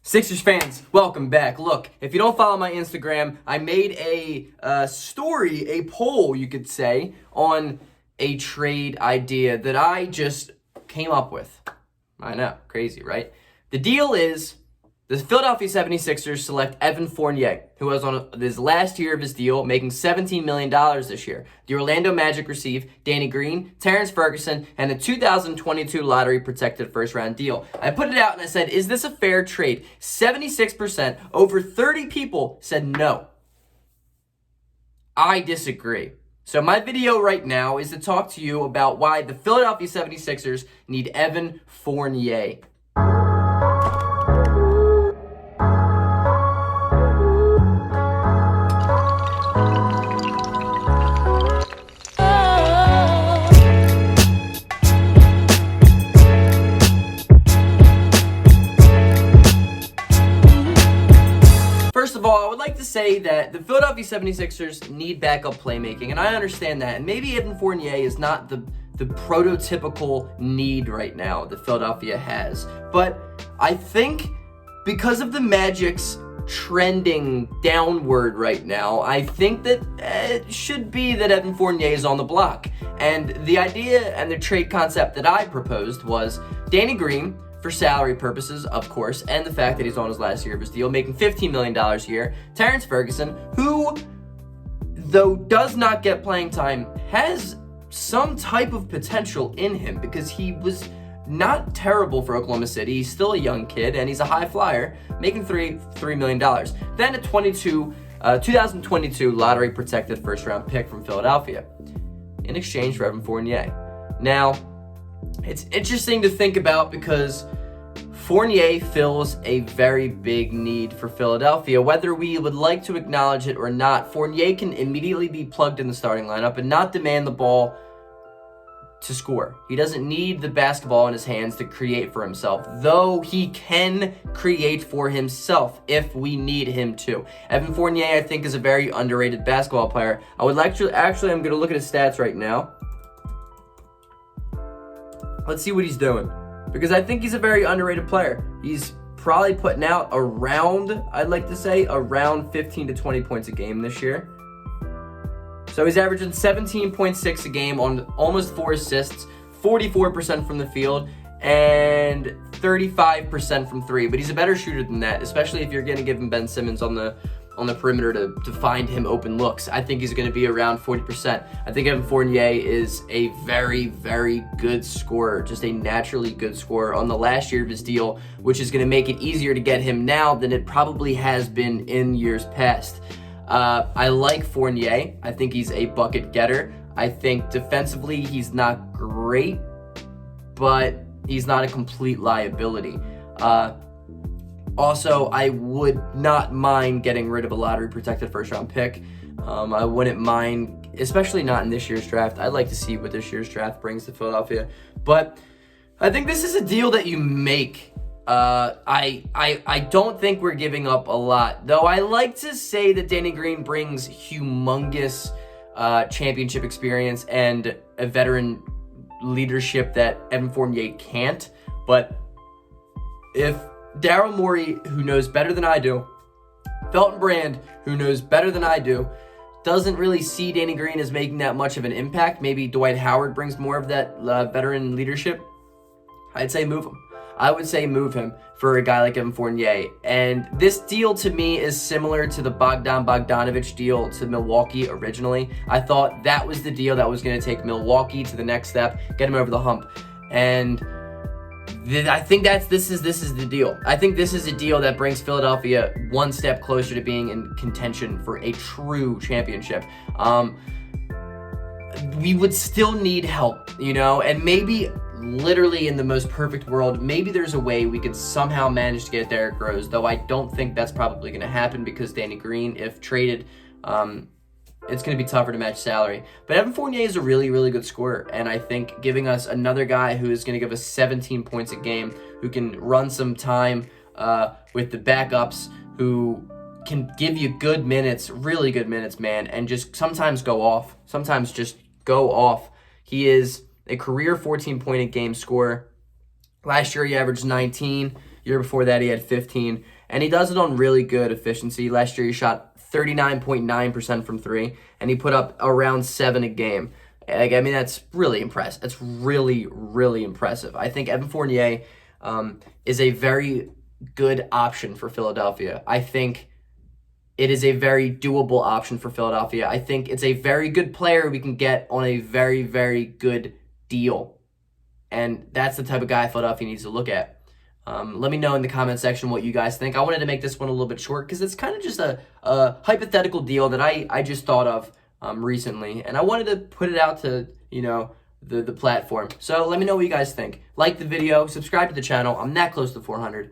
Sixers fans, welcome back. Look, if you don't follow my Instagram, I made a story, a poll, you could say, on a trade idea that I just came up with. I know, crazy, right? The deal is the Philadelphia 76ers select Evan Fournier, who was on his last year of his deal, making $17 million this year. The Orlando Magic receive Danny Green, Terrence Ferguson, and a 2022 lottery-protected first-round deal. I put it out and I said, is this a fair trade? 76%, over 30 people said no. I disagree. So my video right now is to talk to you about why the Philadelphia 76ers need Evan Fournier. First of all, I would like to say that the Philadelphia 76ers need backup playmaking, and I understand that. And maybe Evan Fournier is not the prototypical need right now that Philadelphia has. But I think because of the Magic's trending downward right now, I think that it should be that Evan Fournier is on the block. And the idea and the trade concept that I proposed was Danny Green, for salary purposes, of course, and the fact that he's on his last year of his deal, making $15 million a year. Terrence Ferguson, who, though does not get playing time, has some type of potential in him because he was not terrible for Oklahoma City. He's still a young kid, and he's a high flyer, making $3 million. Then a 2022 lottery-protected first-round pick from Philadelphia in exchange for Evan Fournier. Now, it's interesting to think about because Fournier fills a very big need for Philadelphia. Whether we would like to acknowledge it or not, Fournier can immediately be plugged in the starting lineup and not demand the ball to score. He doesn't need the basketball in his hands to create for himself, though he can create for himself if we need him to. Evan Fournier, I think, is a very underrated basketball player. I would like to, actually, I'm going to look at his stats right now. Let's see what he's doing, because I think he's a very underrated player. He's probably putting out around, I'd like to say, around 15 to 20 points a game this year. So he's averaging 17.6 a game on almost 4 assists, 44% from the field, and 35% from 3. But he's a better shooter than that, especially if you're going to give him Ben Simmons on the perimeter to find him open looks. I think he's going to be around 40%. I think Evan Fournier is a very, very good scorer, just a naturally good scorer on the last year of his deal, which is going to make it easier to get him now than it probably has been in years past. I like Fournier. I think he's a bucket getter. I think defensively he's not great, but he's not a complete liability. Also, I would not mind getting rid of a lottery-protected first-round pick. I wouldn't mind, especially not in this year's draft. I'd like to see what this year's draft brings to Philadelphia. But I think this is a deal that you make. I don't think we're giving up a lot, though I like to say that Danny Green brings humongous championship experience and a veteran leadership that Evan Fournier can't. But if Daryl Morey, who knows better than I do, Felton Brand, who knows better than I do, doesn't really see Danny Green as making that much of an impact. Maybe Dwight Howard brings more of that veteran leadership. I'd say move him. I would say move him for a guy like Evan Fournier. And this deal to me is similar to the Bogdanovich deal to Milwaukee originally. I thought that was the deal that was going to take Milwaukee to the next step, get him over the hump. And I think this is the deal. I think this is a deal that brings Philadelphia one step closer to being in contention for a true championship. We would still need help, and maybe literally in the most perfect world, maybe there's a way we could somehow manage to get Derrick Rose, though I don't think that's probably going to happen because Danny Green, if traded, it's going to be tougher to match salary. But Evan Fournier is a really, really good scorer, and I think giving us another guy who is going to give us 17 points a game, who can run some time with the backups, who can give you good minutes, really good minutes, man, and just sometimes go off. Sometimes just go off. He is a career 14-point-a-game scorer. Last year he averaged 19. Year before that he had 15. And he does it on really good efficiency. Last year he shot 39.9% from three, and he put up around 7 a game. Like, I mean, that's really impressive. That's really, really impressive. I think Evan Fournier is a very good option for Philadelphia. I think it is a very doable option for Philadelphia. I think it's a very good player we can get on a very, very good deal. And that's the type of guy Philadelphia needs to look at. Let me know in the comment section what you guys think. I wanted to make this one a little bit short because it's kind of just a hypothetical deal that I just thought of recently. And I wanted to put it out to, the platform. So let me know what you guys think. Like the video, subscribe to the channel. I'm that close to 400.